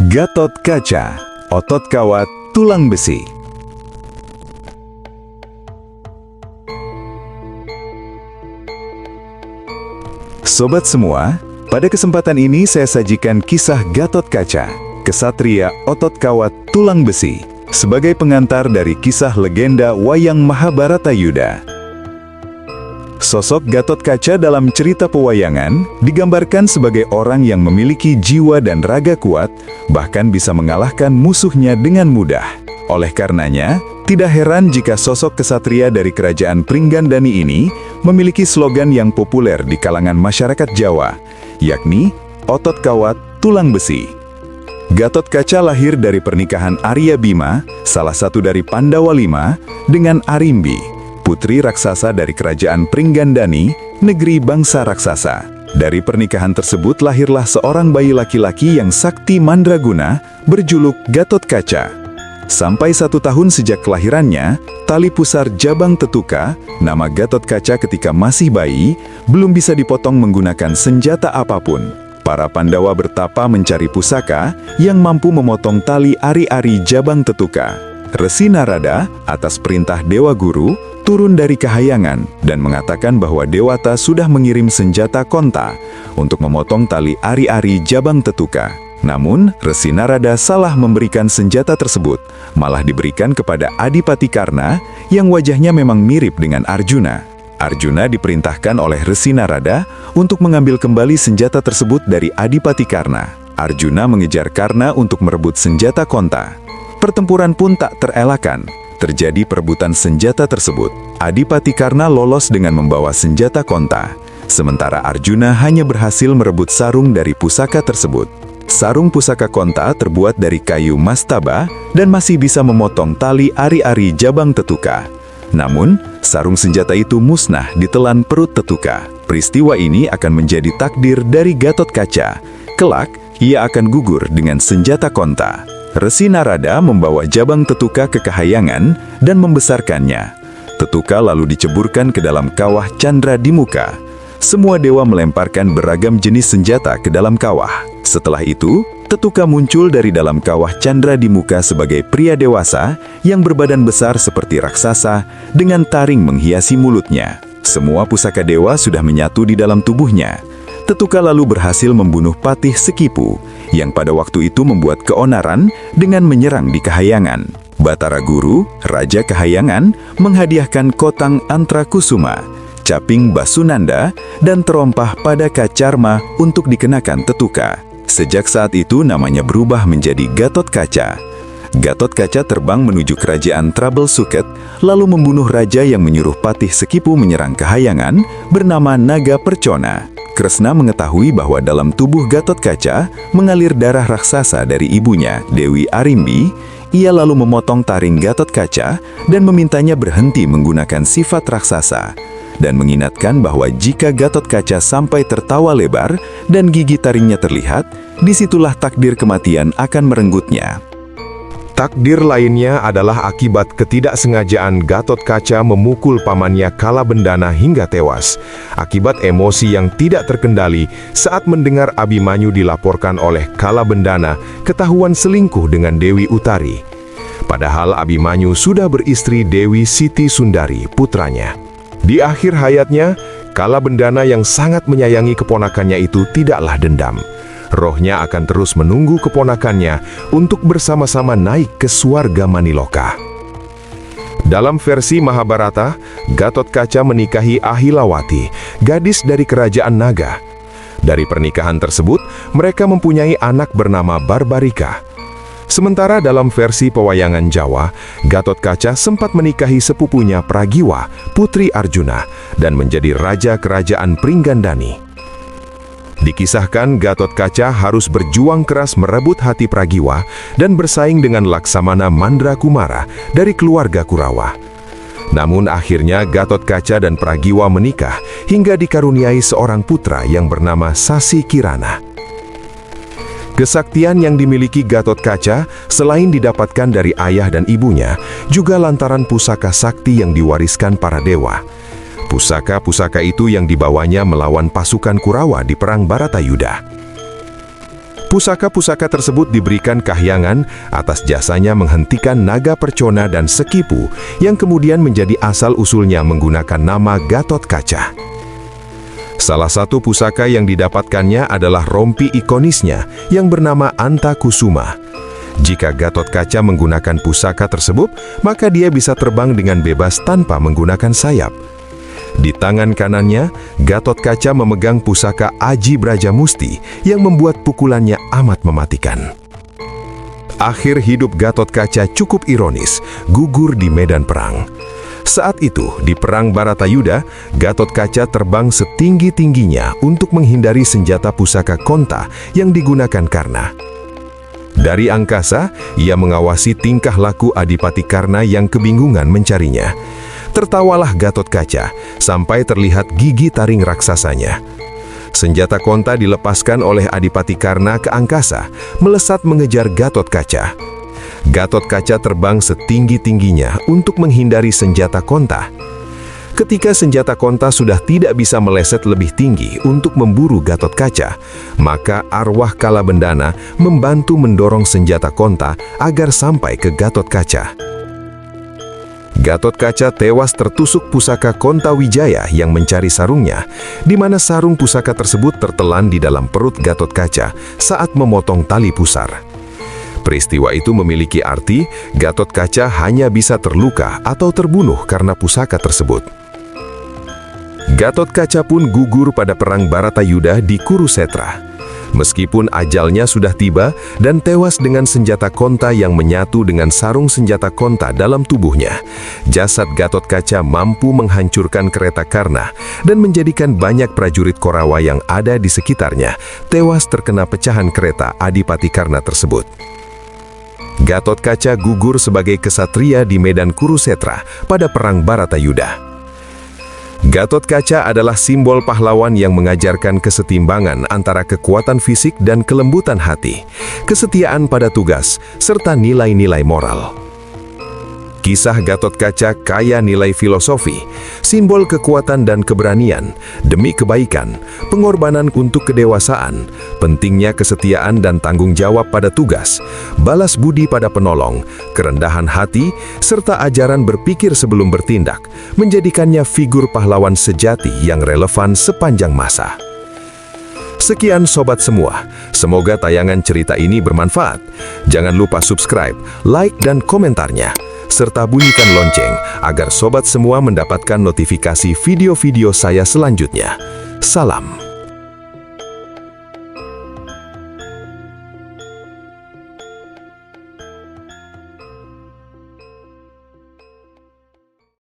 Gatot Kaca, otot kawat, tulang besi. Sobat semua, pada kesempatan ini saya sajikan kisah Gatot Kaca, kesatria otot kawat tulang besi, sebagai pengantar dari kisah legenda wayang Mahabharata Yuda. Sosok Gatot Kaca dalam cerita pewayangan digambarkan sebagai orang yang memiliki jiwa dan raga kuat, bahkan bisa mengalahkan musuhnya dengan mudah. Oleh karenanya, tidak heran jika sosok kesatria dari kerajaan Pringgandani ini memiliki slogan yang populer di kalangan masyarakat Jawa, yakni otot kawat tulang besi. Gatot Kaca lahir dari pernikahan Arya Bima, salah satu dari Pandawa Lima, dengan Arimbi, putri raksasa dari kerajaan Pringgandani, negeri bangsa raksasa. Dari pernikahan tersebut lahirlah seorang bayi laki-laki yang sakti mandraguna berjuluk Gatot Kaca. Sampai 1 tahun sejak kelahirannya, tali pusar Jabang Tetuka, nama Gatot Kaca ketika masih bayi, belum bisa dipotong menggunakan senjata apapun. Para Pandawa bertapa mencari pusaka yang mampu memotong tali ari-ari Jabang Tetuka. Resi Narada, atas perintah Dewa Guru, turun dari Kahyangan dan mengatakan bahwa Dewata sudah mengirim senjata konta untuk memotong tali ari-ari Jabang Tetuka. Namun, Resi Narada salah memberikan senjata tersebut, malah diberikan kepada Adipati Karna yang wajahnya memang mirip dengan Arjuna. Arjuna diperintahkan oleh Resi Narada untuk mengambil kembali senjata tersebut dari Adipati Karna. Arjuna mengejar Karna untuk merebut senjata konta. Pertempuran pun tak terelakkan. Terjadi perebutan senjata tersebut. Adipati Karna lolos dengan membawa senjata konta, sementara Arjuna hanya berhasil merebut sarung dari pusaka tersebut. Sarung pusaka konta terbuat dari kayu mastaba dan masih bisa memotong tali ari-ari Jabang Tetuka. Namun, sarung senjata itu musnah ditelan perut Tetuka. Peristiwa ini akan menjadi takdir dari Gatot Kaca. Kelak, ia akan gugur dengan senjata konta. Resi Narada membawa Jabang Tetuka ke Kahyangan dan membesarkannya. Tetuka lalu diceburkan ke dalam kawah Candra di muka. Semua dewa melemparkan beragam jenis senjata ke dalam kawah. Setelah itu, Tetuka muncul dari dalam kawah Candra di muka sebagai pria dewasa yang berbadan besar seperti raksasa dengan taring menghiasi mulutnya. Semua pusaka dewa sudah menyatu di dalam tubuhnya. Tetuka lalu berhasil membunuh Patih Sekipu, yang pada waktu itu membuat keonaran dengan menyerang di Kahyangan. Batara Guru, Raja Kahyangan, menghadiahkan kotang Antrakusuma, caping Basunanda, dan terompah pada Kacarma untuk dikenakan Tetuka. Sejak saat itu namanya berubah menjadi Gatot Kaca. Gatot Kaca terbang menuju kerajaan Troubleshoot, lalu membunuh raja yang menyuruh Patih Sekipu menyerang Kahyangan bernama Naga Percona. Kresna mengetahui bahwa dalam tubuh Gatot Kaca mengalir darah raksasa dari ibunya, Dewi Arimbi. Ia lalu memotong taring Gatot Kaca dan memintanya berhenti menggunakan sifat raksasa, dan mengingatkan bahwa jika Gatot Kaca sampai tertawa lebar dan gigi taringnya terlihat, disitulah takdir kematian akan merenggutnya. Takdir lainnya adalah akibat ketidaksengajaan Gatot Kaca memukul pamannya Kalabendana hingga tewas, akibat emosi yang tidak terkendali saat mendengar Abimanyu dilaporkan oleh Kalabendana ketahuan selingkuh dengan Dewi Utari. Padahal Abimanyu sudah beristri Dewi Siti Sundari, putranya. Di akhir hayatnya, Kalabendana yang sangat menyayangi keponakannya itu tidaklah dendam. Rohnya akan terus menunggu keponakannya untuk bersama-sama naik ke swarga Maniloka. Dalam versi Mahabharata, Gatot Kaca menikahi Ahilawati, gadis dari kerajaan Naga. Dari pernikahan tersebut, mereka mempunyai anak bernama Barbarika. Sementara dalam versi pewayangan Jawa, Gatot Kaca sempat menikahi sepupunya Pragiwa, putri Arjuna, dan menjadi raja kerajaan Pringgandani. Dikisahkan Gatot Kaca harus berjuang keras merebut hati Pragiwa dan bersaing dengan Laksamana Mandrakumara dari keluarga Kurawa. Namun akhirnya Gatot Kaca dan Pragiwa menikah hingga dikaruniai seorang putra yang bernama Sasi Kirana. Kesaktian yang dimiliki Gatot Kaca selain didapatkan dari ayah dan ibunya, juga lantaran pusaka sakti yang diwariskan para dewa. Pusaka-pusaka itu yang dibawanya melawan pasukan Kurawa di Perang Baratayuda. Pusaka-pusaka tersebut diberikan kahyangan atas jasanya menghentikan naga Percona dan Sekipu yang kemudian menjadi asal-usulnya menggunakan nama Gatotkaca. Salah satu pusaka yang didapatkannya adalah rompi ikonisnya yang bernama Antakusuma. Jika Gatotkaca menggunakan pusaka tersebut, maka dia bisa terbang dengan bebas tanpa menggunakan sayap. Di tangan kanannya, Gatotkaca memegang pusaka Aji Brajamusti yang membuat pukulannya amat mematikan. Akhir hidup Gatotkaca cukup ironis, gugur di medan perang. Saat itu, di Perang Baratayuda, Gatotkaca terbang setinggi-tingginya untuk menghindari senjata pusaka Konta yang digunakan Karna. Dari angkasa, ia mengawasi tingkah laku Adipati Karna yang kebingungan mencarinya. Tertawalah Gatotkaca sampai terlihat gigi taring raksasanya. Senjata Konta dilepaskan oleh Adipati Karna ke angkasa, melesat mengejar Gatotkaca. Gatotkaca terbang setinggi-tingginya untuk menghindari senjata Konta. Ketika senjata Konta sudah tidak bisa meleset lebih tinggi untuk memburu Gatotkaca, maka arwah Kalabendana membantu mendorong senjata Konta agar sampai ke Gatotkaca. Gatotkaca tewas tertusuk pusaka Kontawijaya yang mencari sarungnya, di mana sarung pusaka tersebut tertelan di dalam perut Gatotkaca saat memotong tali pusar. Peristiwa itu memiliki arti Gatotkaca hanya bisa terluka atau terbunuh karena pusaka tersebut. Gatotkaca pun gugur pada Perang Baratayuda di Kurusetra. Meskipun ajalnya sudah tiba dan tewas dengan senjata Konta yang menyatu dengan sarung senjata Konta dalam tubuhnya, jasad Gatotkaca mampu menghancurkan kereta Karna dan menjadikan banyak prajurit Korawa yang ada di sekitarnya tewas terkena pecahan kereta Adipati Karna tersebut. Gatotkaca gugur sebagai kesatria di medan Kurusetra pada Perang Baratayuda. Gatotkaca adalah simbol pahlawan yang mengajarkan kesetimbangan antara kekuatan fisik dan kelembutan hati, kesetiaan pada tugas, serta nilai-nilai moral. Kisah Gatotkaca kaya nilai filosofi, simbol kekuatan dan keberanian, demi kebaikan, pengorbanan untuk kedewasaan, pentingnya kesetiaan dan tanggung jawab pada tugas, balas budi pada penolong, kerendahan hati, serta ajaran berpikir sebelum bertindak, menjadikannya figur pahlawan sejati yang relevan sepanjang masa. Sekian sobat semua, semoga tayangan cerita ini bermanfaat. Jangan lupa subscribe, like, dan komentarnya, serta bunyikan lonceng agar sobat semua mendapatkan notifikasi video-video saya selanjutnya. Salam.